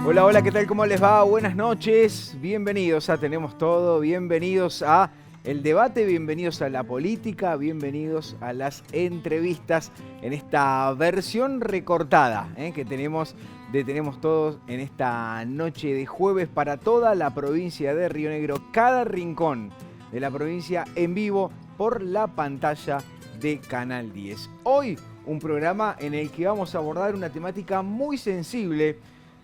Hola, hola, ¿qué tal? ¿Cómo les va? Buenas noches, bienvenidos a Tenemos Todo, bienvenidos a el debate, bienvenidos a la política, bienvenidos a las entrevistas en esta versión recortada que tenemos de Tenemos Todo en esta noche de jueves para toda la provincia de Río Negro, cada rincón de la provincia en vivo por la pantalla de Canal 10. Hoy un programa en el que vamos a abordar una temática muy sensible,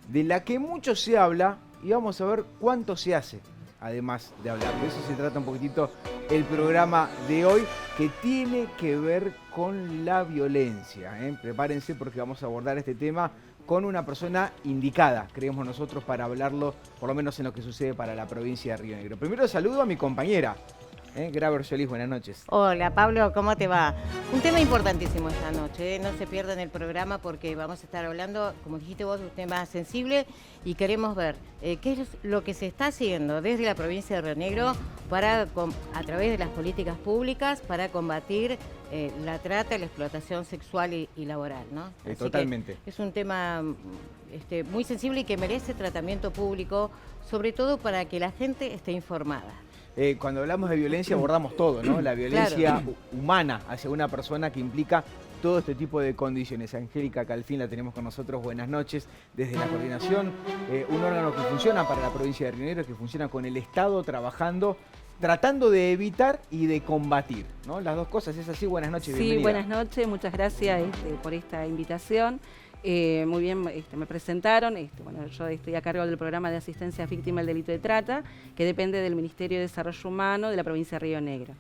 de la que mucho se habla y vamos a ver cuánto se hace, además de hablar. De eso se trata un poquitito el programa de hoy, que tiene que ver con la violencia. Prepárense porque vamos a abordar este tema con una persona indicada, creemos nosotros, para hablarlo, por lo menos en lo que sucede para la provincia de Río Negro. Primero saludo a mi compañera, Graber Solís, buenas noches. Hola Pablo, ¿cómo te va? Un tema importantísimo esta noche, no se pierdan el programa porque vamos a estar hablando, como dijiste vos, de un tema sensible y queremos ver qué es lo que se está haciendo desde la provincia de Río Negro a través de las políticas públicas para combatir la trata, la explotación sexual y laboral, ¿no? Así Totalmente. es un tema muy sensible y que merece tratamiento público, sobre todo para que la gente esté informada. Cuando hablamos de violencia abordamos todo, ¿no? La violencia Claro. humana hacia una persona que implica todo este tipo de condiciones. Angélica Calfín la tenemos con nosotros, buenas noches, desde la coordinación, un órgano que funciona para la provincia de Río Negro, que funciona con el Estado trabajando, tratando de evitar y de combatir, ¿no? Las dos cosas, ¿es así? Buenas noches, Sí, bienvenida. buenas noches, muchas gracias por esta invitación. Muy bien, me presentaron. Bueno, yo estoy a cargo del programa de asistencia a víctimas del delito de trata, que depende del Ministerio de Desarrollo Humano de la provincia de Río Negro.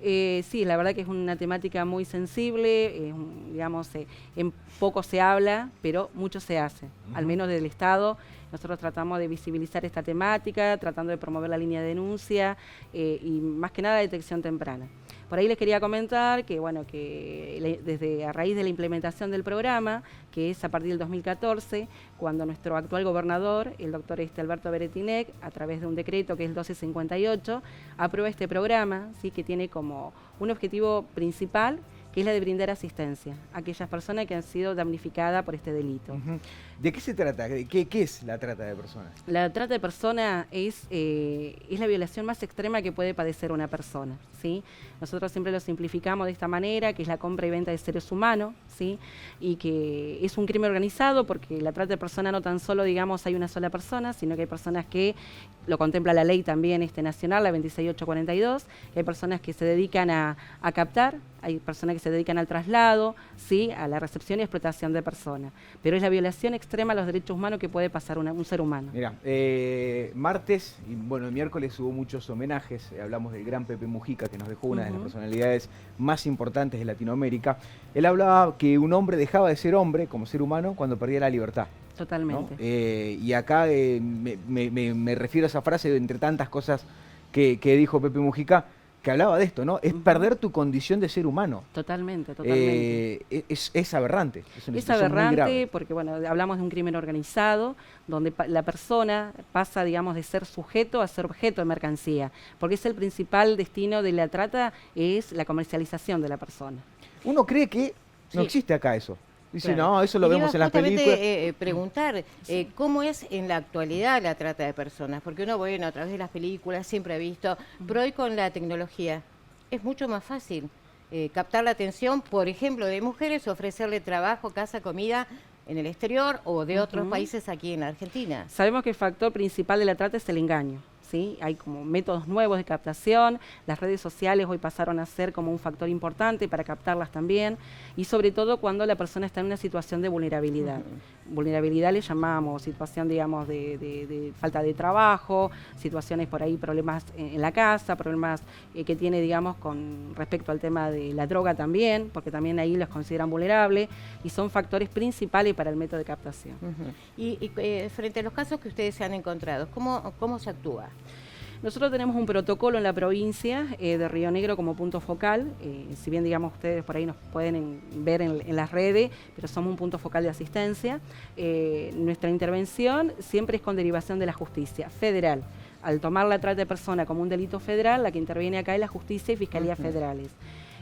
Sí, la verdad que es una temática muy sensible, digamos, en poco se habla, pero mucho se hace, al menos desde el Estado. Nosotros tratamos de visibilizar esta temática, tratando de promover la línea de denuncia y más que nada detección temprana. Por ahí les quería comentar que, bueno, desde a raíz de la implementación del programa, que es a partir del 2014, cuando nuestro actual gobernador, el doctor Alberto Beretinec, a través de un decreto que es el 1258, aprueba este programa, ¿sí?, que tiene como un objetivo principal, que es la de brindar asistencia a aquellas personas que han sido damnificadas por este delito. Uh-huh. ¿De qué se trata? ¿Qué es la trata de personas? La trata de personas es la violación más extrema que puede padecer una persona, ¿sí? Nosotros siempre lo simplificamos de esta manera, que es la compra y venta de seres humanos, ¿sí? Y que es un crimen organizado porque la trata de personas no tan solo, digamos, hay una sola persona, sino que hay personas que lo contempla la ley también nacional, la 26842, que hay personas que se dedican a captar, hay personas que se dedican al traslado, ¿sí?, a la recepción y explotación de personas. Pero es la violación extrema a los derechos humanos que puede pasar un ser humano. Mira, martes y bueno, el miércoles hubo muchos homenajes. Hablamos del gran Pepe Mujica, que nos dejó una de las personalidades más importantes de Latinoamérica. Él hablaba que un hombre dejaba de ser hombre como ser humano cuando perdía la libertad. Totalmente. ¿No? Y acá me refiero a esa frase, entre tantas cosas que dijo Pepe Mujica, que hablaba de esto, ¿no? Es perder tu condición de ser humano. Totalmente, totalmente. Es aberrante. Es aberrante porque, bueno, hablamos de un crimen organizado, donde la persona pasa, digamos, de ser sujeto a ser objeto de mercancía, porque es el principal destino de la trata, es la comercialización de la persona. Uno cree que no existe acá eso. Dice, claro. No, eso lo vemos en las películas. Preguntar cómo es en la actualidad la trata de personas, porque uno, bueno, a través de las películas siempre ha visto, pero hoy con la tecnología es mucho más fácil captar la atención, por ejemplo, de mujeres, ofrecerle trabajo, casa, comida en el exterior o de otros países aquí en la Argentina. Sabemos que el factor principal de la trata es el engaño. ¿Sí? Hay como métodos nuevos de captación, las redes sociales hoy pasaron a ser como un factor importante para captarlas también, y sobre todo cuando la persona está en una situación de vulnerabilidad. Vulnerabilidad le llamamos situación, digamos, de falta de trabajo, situaciones por ahí, problemas en la casa, problemas que tiene, digamos, con respecto al tema de la droga también, porque también ahí los consideran vulnerables, y son factores principales para el método de captación. Y frente a los casos que ustedes se han encontrado, ¿cómo se actúa? Nosotros tenemos un protocolo en la provincia de Río Negro como punto focal, si bien, digamos, ustedes por ahí nos pueden ver en las redes, pero somos un punto focal de asistencia. Nuestra intervención siempre es con derivación de la justicia federal. Al tomar la trata de persona como un delito federal, la que interviene acá es la justicia y fiscalías federales.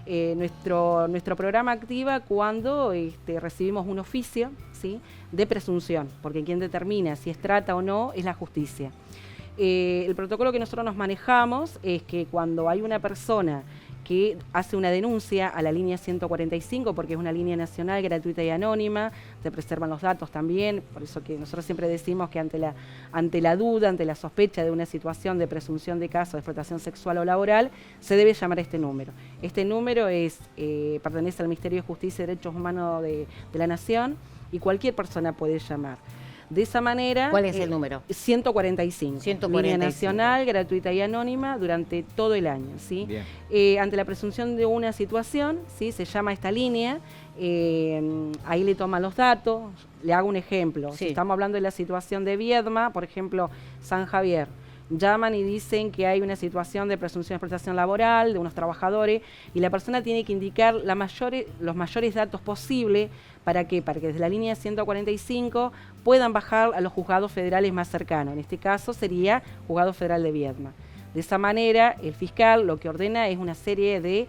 Nuestro programa activa cuando recibimos un oficio, ¿sí?, de presunción, porque quien determina si es trata o no es la justicia. El protocolo que nosotros nos manejamos es que cuando hay una persona que hace una denuncia a la línea 145, porque es una línea nacional, gratuita y anónima, se preservan los datos también, por eso que nosotros siempre decimos que ante la duda, ante la sospecha de una situación de presunción de caso de explotación sexual o laboral, se debe llamar a este número. Este número pertenece al Ministerio de Justicia y Derechos Humanos de la Nación y cualquier persona puede llamar. De esa manera... ¿Cuál es el número? 145. 145. Línea nacional, gratuita y anónima durante todo el año, ¿sí? Ante la presunción de una situación, ¿sí?, se llama a esta línea, ahí le toman los datos. Le hago un ejemplo. Sí. Si estamos hablando de la situación de Viedma, por ejemplo, San Javier, llaman y dicen que hay una situación de presunción de explotación laboral de unos trabajadores y la persona tiene que indicar los mayores datos posibles. ¿Para qué? Para que desde la línea 145 puedan bajar a los juzgados federales más cercanos. En este caso sería Juzgado Federal de Viedma. De esa manera, el fiscal lo que ordena es una serie de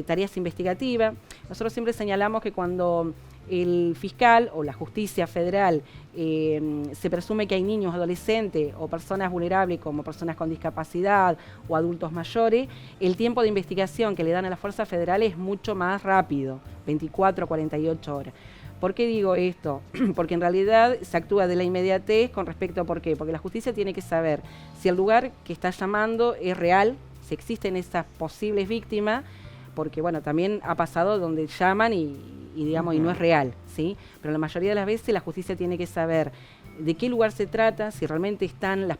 tareas investigativas. Nosotros siempre señalamos que cuando el fiscal o la justicia federal se presume que hay niños, adolescentes o personas vulnerables como personas con discapacidad o adultos mayores, el tiempo de investigación que le dan a las fuerzas federales es mucho más rápido, 24 a 48 horas. ¿Por qué digo esto? Porque en realidad se actúa de la inmediatez con respecto a ¿por qué? Porque la justicia tiene que saber si el lugar que está llamando es real, si existen esas posibles víctimas, porque bueno, también ha pasado donde llaman y digamos, y no es real, ¿sí? Pero la mayoría de las veces la justicia tiene que saber de qué lugar se trata, si realmente están las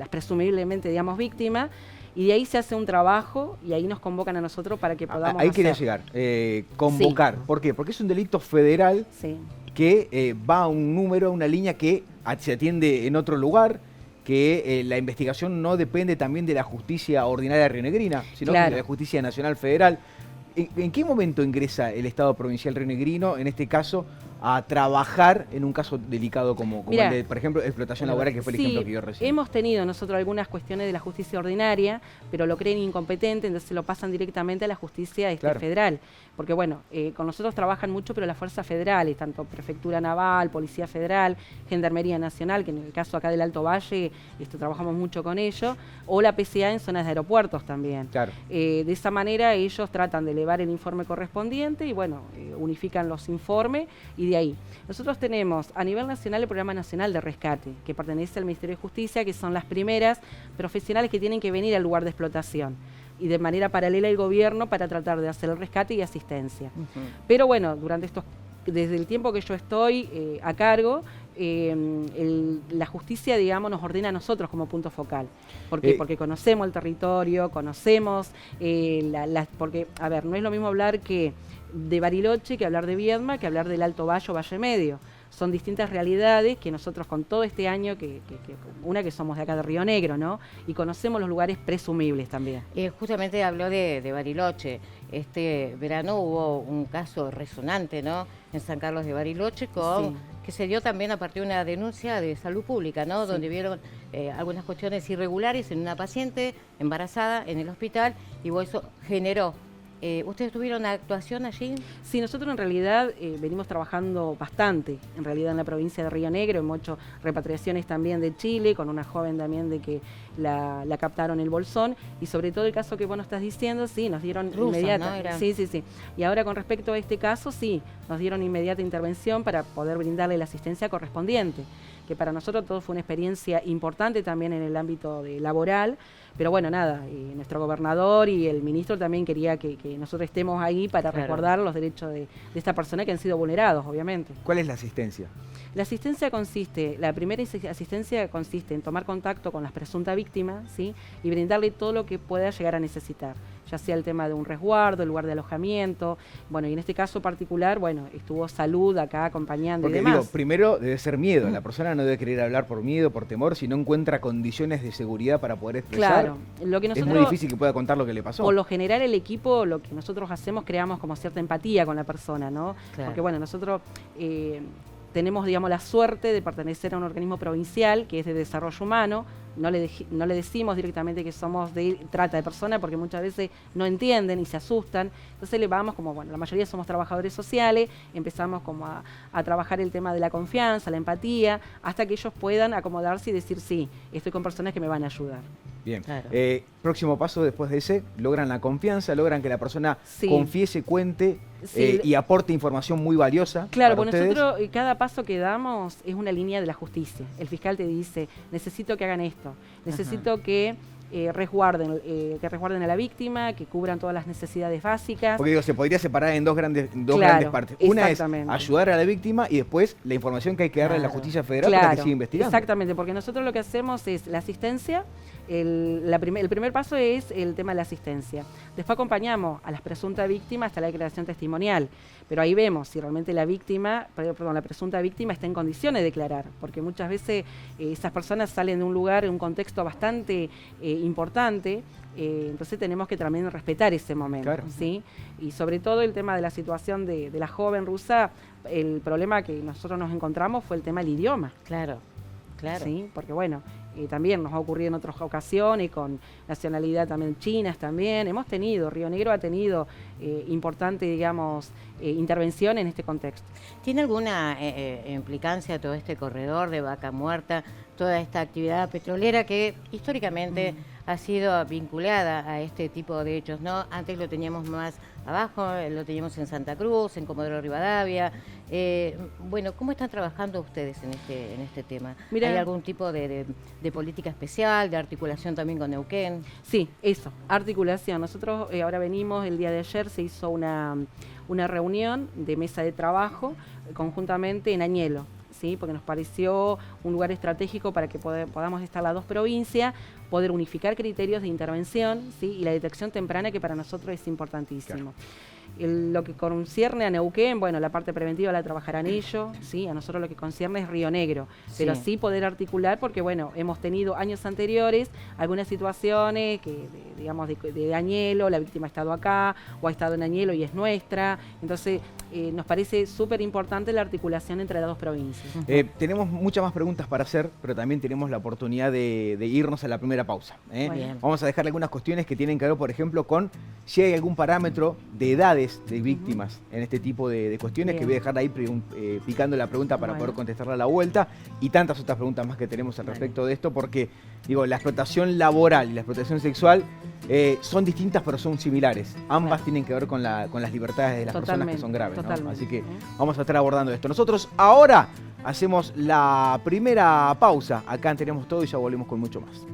presumiblemente, digamos, víctimas, y de ahí se hace un trabajo y ahí nos convocan a nosotros para que podamos Ahí quería llegar, convocar. Sí. ¿Por qué? Porque es un delito federal, sí, que va a un número, a una línea que se atiende en otro lugar, que la investigación no depende también de la justicia ordinaria rionegrina, sino de la justicia nacional federal. ¿En qué momento ingresa el Estado provincial rionegrino, en este caso, a trabajar en un caso delicado como el de, por ejemplo, explotación laboral, que fue el ejemplo que yo recién? Hemos tenido nosotros algunas cuestiones de la justicia ordinaria, pero lo creen incompetente, entonces lo pasan directamente a la justicia federal. Porque bueno, con nosotros trabajan mucho, pero las fuerzas federales, tanto Prefectura Naval, Policía Federal, Gendarmería Nacional, que en el caso acá del Alto Valle trabajamos mucho con ellos, o la PCA en zonas de aeropuertos también. Claro. De esa manera ellos tratan de elevar el informe correspondiente y bueno, unifican los informes y de ahí. Nosotros tenemos a nivel nacional el Programa Nacional de Rescate, que pertenece al Ministerio de Justicia, que son las primeras profesionales que tienen que venir al lugar de explotación y de manera paralela el gobierno para tratar de hacer el rescate y asistencia. Pero bueno, desde el tiempo que yo estoy a cargo, la justicia, digamos, nos ordena a nosotros como punto focal. ¿Por qué? Porque conocemos el territorio, conocemos, porque, a ver, no es lo mismo hablar de Bariloche que hablar de Viedma, que hablar del Alto Valle o Valle Medio. Son distintas realidades que nosotros con todo este año, que somos de acá de Río Negro, ¿no? Y conocemos los lugares presumibles también. Justamente habló de Bariloche. Este verano hubo un caso resonante, ¿no?, en San Carlos de Bariloche, que se dio también a partir de una denuncia de salud pública, ¿no?, donde vieron algunas cuestiones irregulares en una paciente embarazada en el hospital y eso generó. ¿Ustedes tuvieron una actuación allí? Sí, nosotros en realidad venimos trabajando bastante, en realidad en la provincia de Río Negro, hemos hecho repatriaciones también de Chile, con una joven también de que la captaron el Bolsón, y sobre todo el caso que vos nos estás diciendo, sí, nos dieron inmediata. ¿No? Sí. Y ahora con respecto a este caso, sí, nos dieron inmediata intervención para poder brindarle la asistencia correspondiente, que para nosotros todo fue una experiencia importante también en el ámbito laboral, pero bueno, nada, nuestro gobernador y el ministro también quería que nosotros estemos ahí para recordar los derechos de esta persona que han sido vulnerados, obviamente. ¿Cuál es la asistencia? La asistencia la primera asistencia consiste en tomar contacto con las presuntas víctimas, ¿sí?, y brindarle todo lo que pueda llegar a necesitar, ya sea el tema de un resguardo, el lugar de alojamiento, bueno, y en este caso particular, bueno, estuvo salud acá acompañando. Porque, y demás. Digo, primero debe ser miedo, la persona no debe querer hablar por miedo, por temor, si no encuentra condiciones de seguridad para poder expresar. Claro, lo que nosotros, es muy difícil que pueda contar lo que le pasó. Por lo general el equipo, lo que nosotros hacemos, creamos como cierta empatía con la persona, ¿no? Claro. Porque bueno, nosotros tenemos, digamos, la suerte de pertenecer a un organismo provincial que es de desarrollo humano. No le decimos directamente que somos de trata de personas porque muchas veces no entienden y se asustan. Entonces le vamos como, bueno, la mayoría somos trabajadores sociales, empezamos como a trabajar el tema de la confianza, la empatía, hasta que ellos puedan acomodarse y decir, sí, estoy con personas que me van a ayudar. Bien. Claro. Próximo paso después de ese, logran la confianza, logran que la persona Sí. confiese, cuente Sí. y aporte información muy valiosa. Claro, para bueno, ustedes. nosotros cada paso que damos es una línea de la justicia. El fiscal te dice, necesito que hagan esto, necesito que resguarden a la víctima, que cubran todas las necesidades básicas. Porque digo, se podría separar en dos grandes Claro, partes. Una es exactamente. ayudar a la víctima y después la información que hay que darle a la Claro. justicia federal para que siga investigando. Exactamente, porque nosotros lo que hacemos es la asistencia. El primer paso es el tema de la asistencia. Después acompañamos a las presuntas víctimas hasta la declaración testimonial. Pero ahí vemos si realmente la presunta víctima está en condiciones de declarar, porque muchas veces esas personas salen de un lugar, en un contexto bastante importante, entonces tenemos que también respetar ese momento. Claro. ¿Sí? Y sobre todo el tema de la situación de la joven rusa, el problema que nosotros nos encontramos fue el tema del idioma. Claro, claro. ¿Sí? Porque bueno, también nos ha ocurrido en otras ocasiones, con nacionalidad también chinas también. Hemos tenido, Río Negro ha tenido importante, digamos, intervención en este contexto. ¿Tiene alguna implicancia todo este corredor de Vaca Muerta, toda esta actividad petrolera que históricamente ha sido vinculada a este tipo de hechos, ¿no? Antes lo teníamos más abajo, lo teníamos en Santa Cruz, en Comodoro Rivadavia. Bueno, ¿cómo están trabajando ustedes en este tema? Mira, ¿hay algún tipo de política especial, de articulación también con Neuquén? Sí, eso, articulación. Nosotros ahora venimos, el día de ayer se hizo una reunión de mesa de trabajo conjuntamente en Añelo. ¿Sí? Porque nos pareció un lugar estratégico para que podamos estar las dos provincias, poder unificar criterios de intervención, ¿sí? Y la detección temprana, que para nosotros es importantísimo. Lo que concierne a Neuquén, bueno, la parte preventiva la trabajarán ellos, ¿sí? A nosotros lo que concierne es Río Negro, pero sí poder articular porque, bueno, hemos tenido años anteriores algunas situaciones que, digamos, de Añelo, la víctima ha estado acá o ha estado en Añelo y es nuestra, entonces nos parece súper importante la articulación entre las dos provincias. Tenemos muchas más preguntas para hacer, pero también tenemos la oportunidad de irnos a la primera pausa. Bien. Vamos a dejar algunas cuestiones que tienen que ver, por ejemplo, con si hay algún parámetro de edades de víctimas en este tipo de cuestiones, Bien. que voy a dejar ahí picando la pregunta para poder contestarla a la vuelta, y tantas otras preguntas más que tenemos al respecto de esto, porque digo, la explotación laboral y la explotación sexual son distintas pero son similares. Ambas tienen que ver con las libertades de las personas que son graves, ¿no? Así que vamos a estar abordando esto. Nosotros ahora hacemos la primera pausa. Acá Tenemos Todo y ya volvemos con mucho más.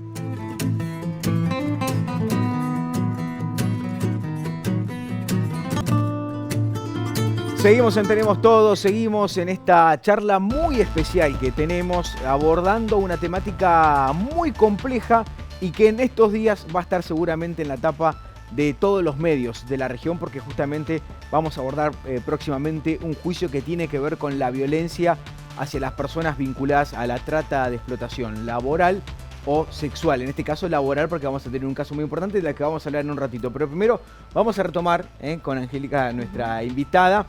Seguimos en Tenemos Todo, seguimos en esta charla muy especial que tenemos abordando una temática muy compleja y que en estos días va a estar seguramente en la tapa de todos los medios de la región, porque justamente vamos a abordar próximamente un juicio que tiene que ver con la violencia hacia las personas vinculadas a la trata de explotación laboral o sexual, en este caso laboral, porque vamos a tener un caso muy importante de la que vamos a hablar en un ratito. Pero primero vamos a retomar con Angélica, nuestra invitada,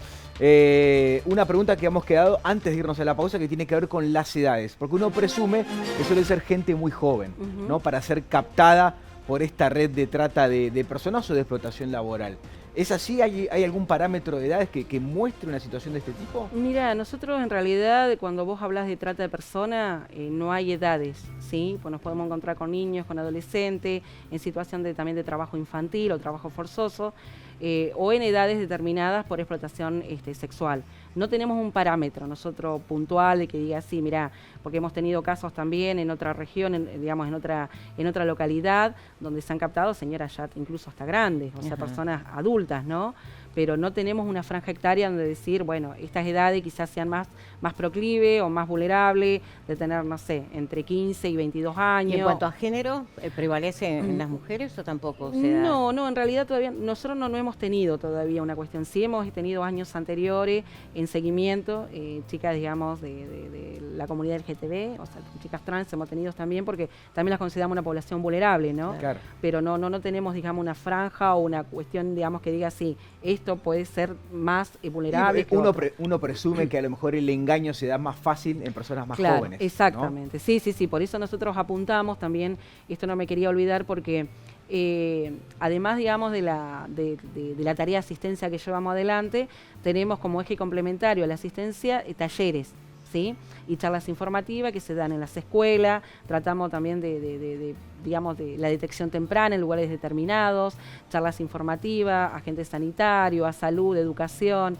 una pregunta que hemos quedado antes de irnos a la pausa, que tiene que ver con las edades, porque uno presume que suele ser gente muy joven, ¿no? Para ser captada por esta red de trata de personas o de explotación laboral. ¿Es así? ¿Hay algún parámetro de edades que muestre una situación de este tipo? Mira, nosotros en realidad cuando vos hablas de trata de personas no hay edades, ¿sí? Pues nos podemos encontrar con niños, con adolescentes, en situación también de trabajo infantil o trabajo forzoso, o en edades determinadas por explotación sexual. No tenemos un parámetro nosotros puntual de que diga así, mirá, porque hemos tenido casos también en otra región, digamos en otra localidad, donde se han captado señoras ya incluso hasta grandes, o sea, personas adultas, ¿no? Pero no tenemos una franja etaria donde decir, bueno, estas edades quizás sean más proclive o más vulnerable de tener, no sé, entre 15 y 22 años. ¿Y en cuanto a género, prevalece en las mujeres o tampoco se da? No, en realidad todavía, nosotros no hemos tenido todavía una cuestión. Sí hemos tenido años anteriores en seguimiento, chicas, digamos, de la comunidad LGTB, o sea, chicas trans hemos tenido también, porque también las consideramos una población vulnerable, ¿no? Claro. Pero no tenemos, digamos, una franja o una cuestión, digamos, que diga sí, esto puede ser más vulnerable. Que Uno presume que a lo mejor el engaño se da más fácil en personas más claro, jóvenes. Exactamente, ¿no? Sí, por eso nosotros apuntamos también, esto no me quería olvidar porque además, digamos, de la tarea de asistencia que llevamos adelante, tenemos como eje complementario a la asistencia talleres, ¿sí? Y charlas informativas que se dan en las escuelas, tratamos también digamos, de la detección temprana en lugares determinados, charlas informativas, agentes sanitarios, a salud, educación,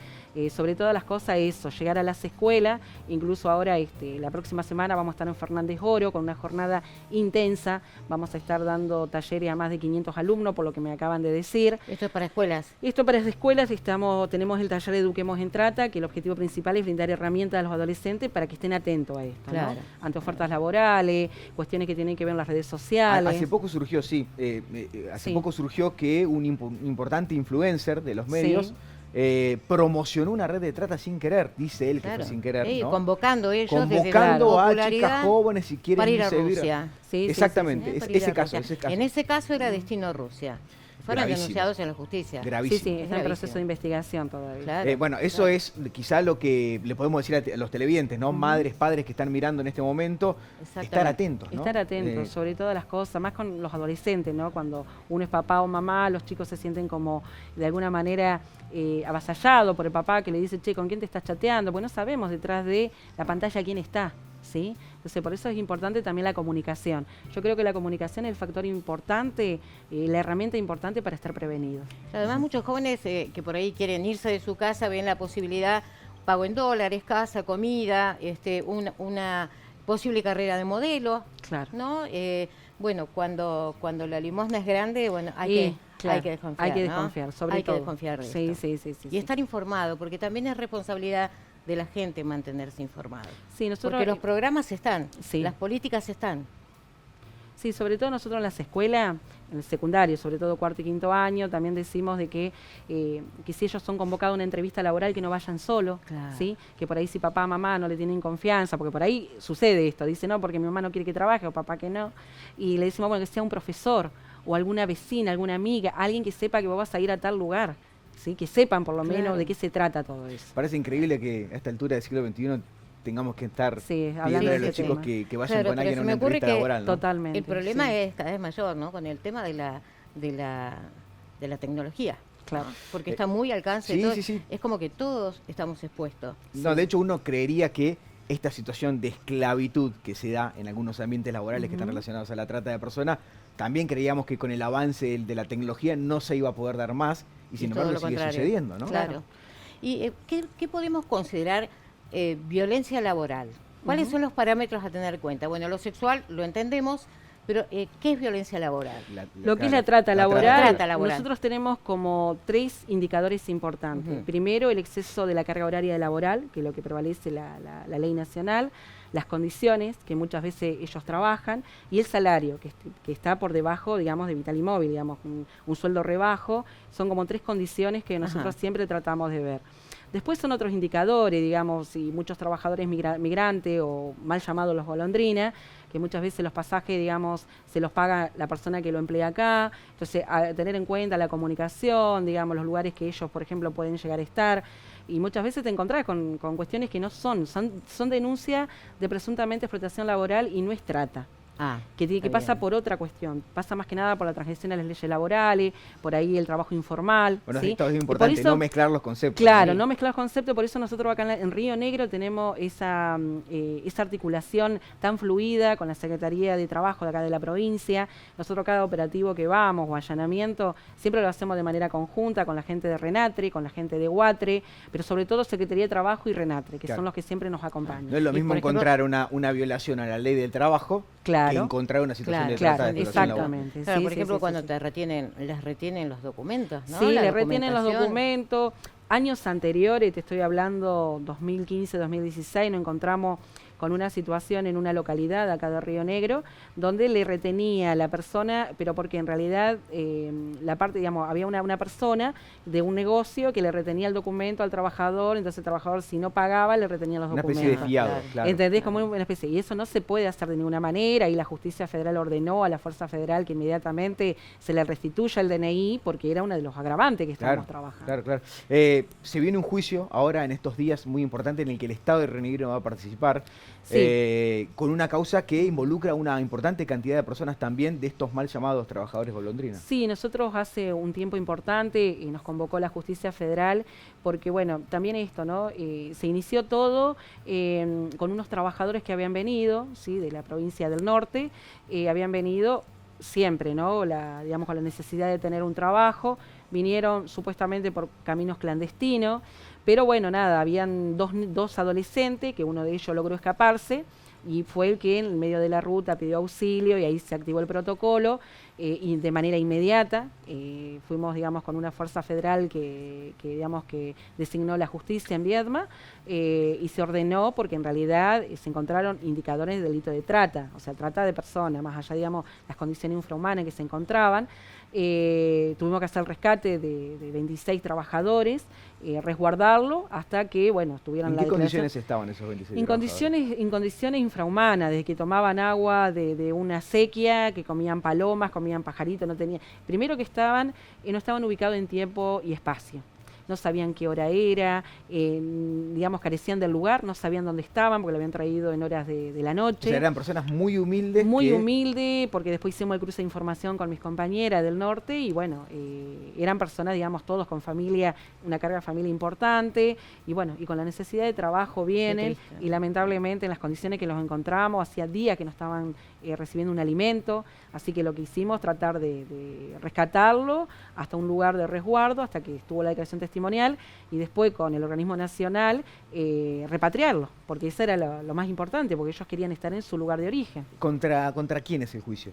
sobre todas las cosas eso, llegar a las escuelas, incluso ahora la próxima semana vamos a estar en Fernández Oro con una jornada intensa, vamos a estar dando talleres a más de 500 alumnos, por lo que me acaban de decir. ¿Esto es para escuelas? Esto para escuelas, tenemos el taller Eduquemos en Trata, que el objetivo principal es brindar herramientas a los adolescentes para que estén atentos a esto, claro, ¿no? Ante ofertas laborales, cuestiones que tienen que ver en las redes sociales. Hace poco surgió, poco surgió que un importante influencer de los medios promocionó una red de trata sin querer, dice él, claro, que fue sin querer, ¿no? Convocando ellos convocando a chicas jóvenes si quieren para ir a Rusia. Exactamente, ese caso. En ese caso era destino Rusia. Fueron denunciados en la justicia. Gravísimo. Sí, está en proceso de investigación todavía. Claro, bueno, eso es quizá lo que le podemos decir a los televidentes, ¿no? Madres, padres que están mirando en este momento, estar atentos, ¿no? Estar atentos, sobre todas las cosas, más con los adolescentes, ¿no? Cuando uno es papá o mamá, los chicos se sienten como, de alguna manera, avasallado por el papá que le dice, che, ¿con quién te estás chateando? Pues no sabemos detrás de la pantalla quién está, ¿sí? Entonces, por eso es importante también la comunicación. Yo creo que la comunicación es el factor importante, la herramienta importante para estar prevenidos. Además, muchos jóvenes que por ahí quieren irse de su casa, ven la posibilidad, pago en dólares, casa, comida, una posible carrera de modelo, claro, ¿no? Bueno, cuando la limosna es grande, bueno, hay que desconfiar. Hay que desconfiar, ¿no? sobre todo. Hay que desconfiar de esto. Y estar informado, porque también es responsabilidad de la gente mantenerse informado. Sí, porque los programas están, las políticas están. Sí, sobre todo nosotros en las escuelas, en el secundario, sobre todo cuarto y quinto año, también decimos de que si ellos son convocados a una entrevista laboral, que no vayan solos, claro, ¿sí? Que por ahí si papá, mamá no le tienen confianza, porque por ahí sucede esto, dice no, porque mi mamá no quiere que trabaje, o papá que no, y le decimos, bueno, que sea un profesor, o alguna vecina, alguna amiga, alguien que sepa que vos vas a ir a tal lugar, ¿sí? Que sepan por lo menos de qué se trata todo eso. Parece increíble que a esta altura del siglo XXI tengamos que estar hablando de los chicos que vayan con alguien a una entrevista laboral, ¿no? Totalmente. El problema es cada vez mayor, ¿no? Con el tema de la tecnología. Claro. ¿No? Porque está muy al alcance. Es como que todos estamos expuestos. No, de hecho uno creería que esta situación de esclavitud que se da en algunos ambientes laborales que están relacionados a la trata de personas, también creíamos que con el avance de la tecnología no se iba a poder dar más, y sin embargo sigue sucediendo, ¿no? Claro. ¿Y qué podemos considerar violencia laboral? ¿Cuáles son los parámetros a tener en cuenta? Bueno, lo sexual lo entendemos, pero ¿qué es violencia laboral? Lo que es la trata laboral, nosotros tenemos como 3 indicadores importantes. Primero, el exceso de la carga horaria laboral, que es lo que prevalece la ley nacional, las condiciones que muchas veces ellos trabajan, y el salario, que está por debajo, digamos, de Vital y Móvil, digamos, un sueldo rebajo. Son como 3 condiciones que nosotros siempre tratamos de ver. Después son otros indicadores, digamos, y muchos trabajadores migrantes o mal llamados los golondrinas, que muchas veces los pasajes, digamos, se los paga la persona que lo emplea acá. Entonces, a tener en cuenta la comunicación, digamos, los lugares que ellos, por ejemplo, pueden llegar a estar. Y muchas veces te encontrás con cuestiones que no son denuncias de presuntamente explotación laboral y no es trata. Que pasa por otra cuestión, pasa más que nada por la transgresión de las leyes laborales, por ahí el trabajo informal. Bueno, esto es importante, no mezclar los conceptos. Claro, no mezclar los conceptos, por eso nosotros acá en Río Negro tenemos esa articulación tan fluida con la Secretaría de Trabajo de acá de la provincia. Nosotros cada operativo que vamos o allanamiento, siempre lo hacemos de manera conjunta con la gente de Renatre, con la gente de Huatre, pero sobre todo Secretaría de Trabajo y Renatre, que son los que siempre nos acompañan. No es lo mismo encontrar una violación a la ley del trabajo, que encontrar una situación de trata de explotación laboral. Claro, por ejemplo, cuando les retienen los documentos, ¿no? Sí, les retienen los documentos. Años anteriores, te estoy hablando 2015, 2016, nos encontramos con una situación en una localidad acá de Río Negro, donde le retenía a la persona, pero porque en realidad la parte, digamos, había una persona de un negocio que le retenía el documento al trabajador, entonces el trabajador si no pagaba le retenía los documentos. Una especie de fiado, claro. ¿Entendés? Como una especie, y eso no se puede hacer de ninguna manera, y la justicia federal ordenó a la Fuerza Federal que inmediatamente se le restituya el DNI, porque era uno de los agravantes que estábamos trabajando. Claro. Se viene un juicio ahora en estos días muy importante en el que el Estado de Río Negro va a participar, con una causa que involucra una importante cantidad de personas también de estos mal llamados trabajadores golondrinas. Sí, nosotros hace un tiempo importante nos convocó la Justicia Federal porque, bueno, también esto, ¿no? Se inició todo con unos trabajadores que habían venido, ¿sí? De la provincia del norte, habían venido siempre, ¿no? Digamos, con la necesidad de tener un trabajo, vinieron supuestamente por caminos clandestinos, pero bueno, nada, habían dos adolescentes, que uno de ellos logró escaparse, y fue el que en medio de la ruta pidió auxilio y ahí se activó el protocolo y de manera inmediata fuimos, digamos, con una fuerza federal que digamos que designó la justicia en Viedma y se ordenó porque en realidad se encontraron indicadores de delito de trata, o sea, trata de personas, más allá, digamos, las condiciones infrahumanas en que se encontraban. Tuvimos que hacer el rescate de 26 trabajadores, resguardarlo hasta que, bueno, tuvieran la declaración. ¿En qué condiciones estaban esos 26 trabajadores? En condiciones infrahumanas, desde que tomaban agua de una sequía, que comían palomas, comían pajaritos, primero que no estaban ubicados en tiempo y espacio. No sabían qué hora era, digamos, carecían del lugar, no sabían dónde estaban porque lo habían traído en horas de la noche. O sea, eran personas muy humildes. Muy humildes, porque después hicimos el cruce de información con mis compañeras del norte y bueno, eran personas, digamos, todos con familia, una carga de familia importante y bueno, y con la necesidad de trabajo vienen y lamentablemente en las condiciones que los encontramos, hacía días que no estaban recibiendo un alimento, así que lo que hicimos tratar de rescatarlo hasta un lugar de resguardo, hasta que estuvo la declaración testimonial y después con el organismo nacional repatriarlo, porque eso era lo más importante, porque ellos querían estar en su lugar de origen. ¿Contra quién es el juicio?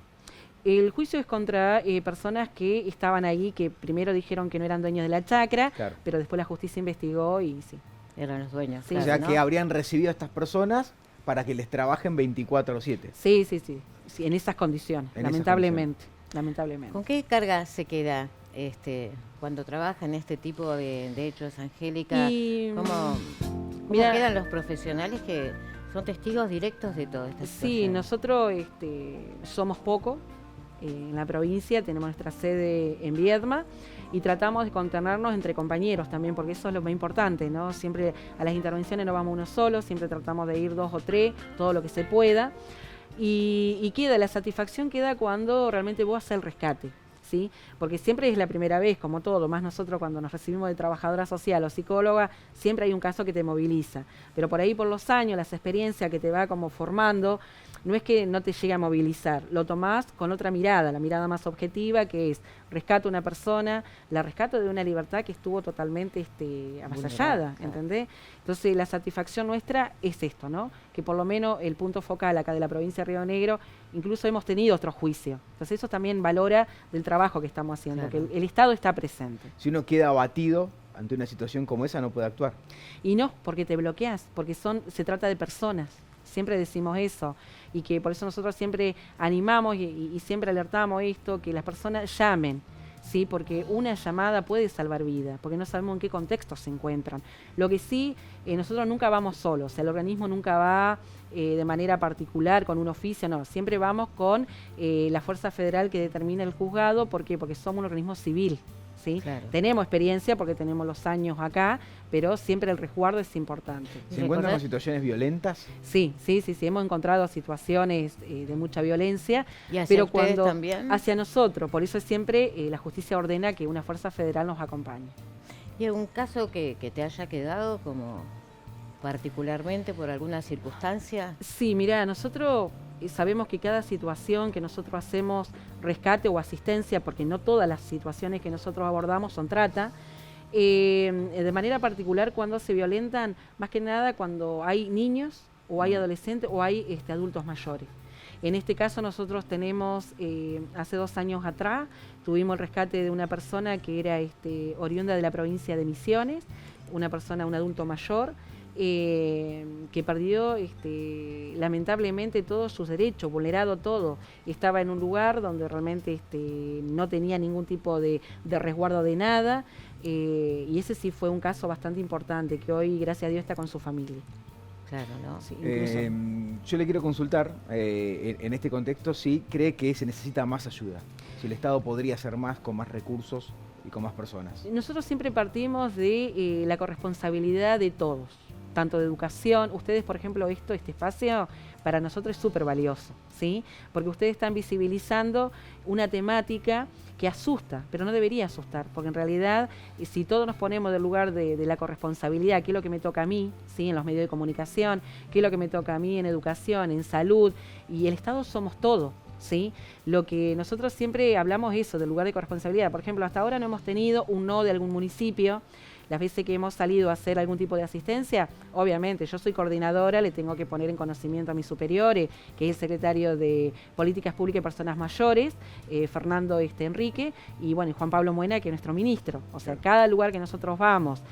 El juicio es contra personas que estaban ahí, que primero dijeron que no eran dueños de la chacra, pero después la justicia investigó y sí. Eran los dueños. Sí, claro, o sea, ¿no? Que habrían recibido a estas personas para que les trabajen 24/7. Sí, en esas condiciones, lamentablemente. ¿Con qué carga se queda cuando trabaja en este tipo de hechos, Angélica? ¿Cómo quedan los profesionales que son testigos directos de todo esto? Sí, nosotros somos pocos en la provincia, tenemos nuestra sede en Viedma y tratamos de contenernos entre compañeros también, porque eso es lo más importante, ¿no? Siempre a las intervenciones no vamos uno solo, siempre tratamos de ir 2 o 3, todo lo que se pueda. Y la satisfacción queda cuando realmente vos haces el rescate, ¿sí? Porque siempre es la primera vez, como todo, más nosotros cuando nos recibimos de trabajadora social o psicóloga, siempre hay un caso que te moviliza. Pero por ahí por los años, las experiencias que te va como formando, no es que no te llegue a movilizar, lo tomás con otra mirada, la mirada más objetiva, que es rescato a una persona, la rescato de una libertad que estuvo totalmente avasallada, ¿entendés? Entonces la satisfacción nuestra es esto, ¿no? Que por lo menos el punto focal acá de la provincia de Río Negro, incluso hemos tenido otro juicio. Entonces eso también valora del trabajo que estamos haciendo, que el Estado está presente. Si uno queda abatido ante una situación como esa, no puede actuar. Y no, porque te bloqueas, porque se trata de personas. Siempre decimos eso y que por eso nosotros siempre animamos y siempre alertamos esto, que las personas llamen, ¿sí? Porque una llamada puede salvar vidas, porque no sabemos en qué contexto se encuentran. Lo que sí, nosotros nunca vamos solos, o sea, el organismo nunca va de manera particular con un oficio, no, siempre vamos con la Fuerza Federal que determina el juzgado. ¿Por qué? Porque somos un organismo civil. ¿Sí? Claro. Tenemos experiencia porque tenemos los años acá, pero siempre el resguardo es importante. ¿Se encuentran con situaciones violentas? Sí, hemos encontrado situaciones de mucha violencia, ¿Y hacia pero ustedes cuando también? Hacia nosotros, por eso siempre la justicia ordena que una fuerza federal nos acompañe. ¿Y algún caso que te haya quedado como particularmente por alguna circunstancia? Sí, mira, nosotros sabemos que cada situación que nosotros hacemos rescate o asistencia, porque no todas las situaciones que nosotros abordamos son trata, de manera particular cuando se violentan, más que nada cuando hay niños o hay adolescentes o hay adultos mayores. En este caso nosotros tenemos, hace 2 años atrás, tuvimos el rescate de una persona que era oriunda de la provincia de Misiones, un adulto mayor, que perdió lamentablemente todos sus derechos, vulnerado todo. Estaba en un lugar donde realmente no tenía ningún tipo de resguardo de nada, y ese sí fue un caso bastante importante, que hoy, gracias a Dios, está con su familia. Claro, ¿no? Sí, yo le quiero consultar, en este contexto, si cree que se necesita más ayuda, si el Estado podría hacer más con más recursos y con más personas. Nosotros siempre partimos de la corresponsabilidad de todos, tanto de educación. Ustedes, por ejemplo, este espacio para nosotros es súper valioso, ¿sí? Porque ustedes están visibilizando una temática que asusta, pero no debería asustar, porque en realidad, si todos nos ponemos del lugar de la corresponsabilidad, qué es lo que me toca a mí, ¿sí? En los medios de comunicación, qué es lo que me toca a mí en educación, en salud, y el Estado somos todo, ¿sí? Lo que nosotros siempre hablamos es eso, del lugar de corresponsabilidad. Por ejemplo, hasta ahora no hemos tenido un no de algún municipio. Las veces que hemos salido a hacer algún tipo de asistencia, obviamente yo soy coordinadora, le tengo que poner en conocimiento a mis superiores, que es el secretario de Políticas Públicas y Personas Mayores, Fernando Enrique, y bueno, y Juan Pablo Muena, que es nuestro ministro. O sea, cada lugar que nosotros vamos,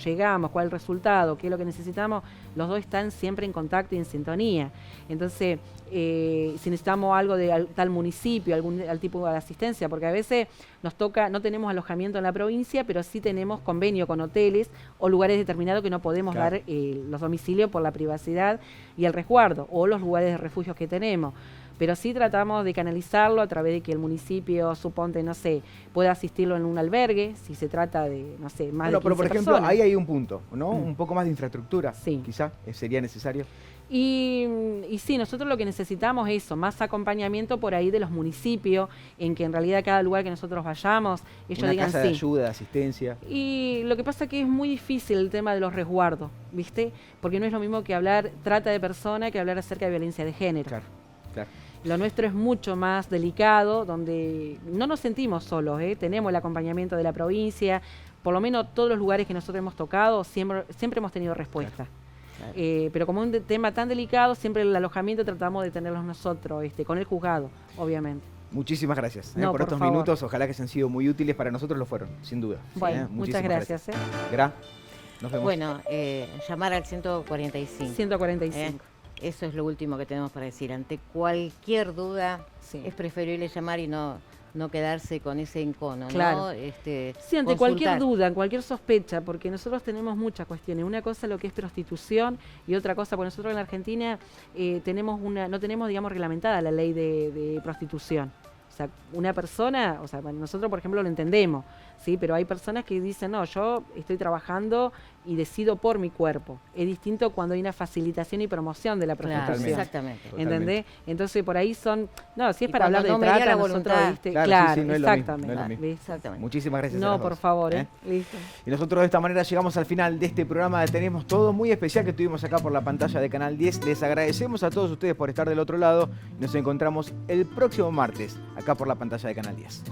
llegamos, cuál es el resultado, qué es lo que necesitamos, los dos están siempre en contacto y en sintonía. Entonces, si necesitamos algo de tal municipio, algún tipo de asistencia, porque a veces nos toca, no tenemos alojamiento en la provincia, pero sí tenemos convenio con hoteles o lugares determinados que no podemos dar los domicilios por la privacidad y el resguardo, o los lugares de refugios que tenemos. Pero sí tratamos de canalizarlo a través de que el municipio, suponte, no sé, pueda asistirlo en un albergue, si se trata de, no sé, más de 15 pero por ejemplo, personas. ahí hay un punto, ¿no? Un poco más de infraestructura, sí. Quizá sería necesario. Y sí, nosotros lo que necesitamos es eso, más acompañamiento por ahí de los municipios, en que en realidad cada lugar que nosotros vayamos, ellos digan casa sí. de ayuda, de asistencia. Y lo que pasa es que es muy difícil el tema de los resguardos, ¿viste? Porque no es lo mismo que hablar trata de persona que hablar acerca de violencia de género. Claro, claro. Lo nuestro es mucho más delicado, donde no nos sentimos solos, tenemos el acompañamiento de la provincia, por lo menos todos los lugares que nosotros hemos tocado, siempre hemos tenido respuesta. Claro. Pero como un tema tan delicado, siempre el alojamiento tratamos de tenerlos nosotros, con el juzgado, obviamente. Muchísimas gracias por estos favor. minutos, ojalá que hayan sido muy útiles, para nosotros lo fueron, sin duda. Bueno, muchas gracias. Gra, nos vemos. Bueno, llamar al 145. 145. Eso es lo último que tenemos para decir. Ante cualquier duda, sí. Es preferible llamar y no quedarse con ese encono, claro. ¿no? Sí, ante cualquier duda, cualquier sospecha, porque nosotros tenemos muchas cuestiones. Una cosa lo que es prostitución y otra cosa, porque nosotros en la Argentina no tenemos, digamos, reglamentada la ley de prostitución. O sea, una persona, o sea, nosotros por ejemplo lo entendemos, ¿sí? Pero hay personas que dicen, no, yo estoy trabajando y decido por mi cuerpo. Es distinto cuando hay una facilitación y promoción de la prostitución. Claro, exactamente. ¿Entendés? Entonces por ahí son, no, si es y para hablar de no media trata, la nosotros, voluntad. ¿viste? Claro, sí, no es lo mismo, exactamente. no es lo mismo. Exactamente. Muchísimas gracias. No, por favor, listo. Y nosotros de esta manera llegamos al final de este programa de Tenemos Todo, muy especial que tuvimos acá por la pantalla de Canal 10. Les agradecemos a todos ustedes por estar del otro lado. Nos encontramos el próximo martes acá por la pantalla de Canal 10.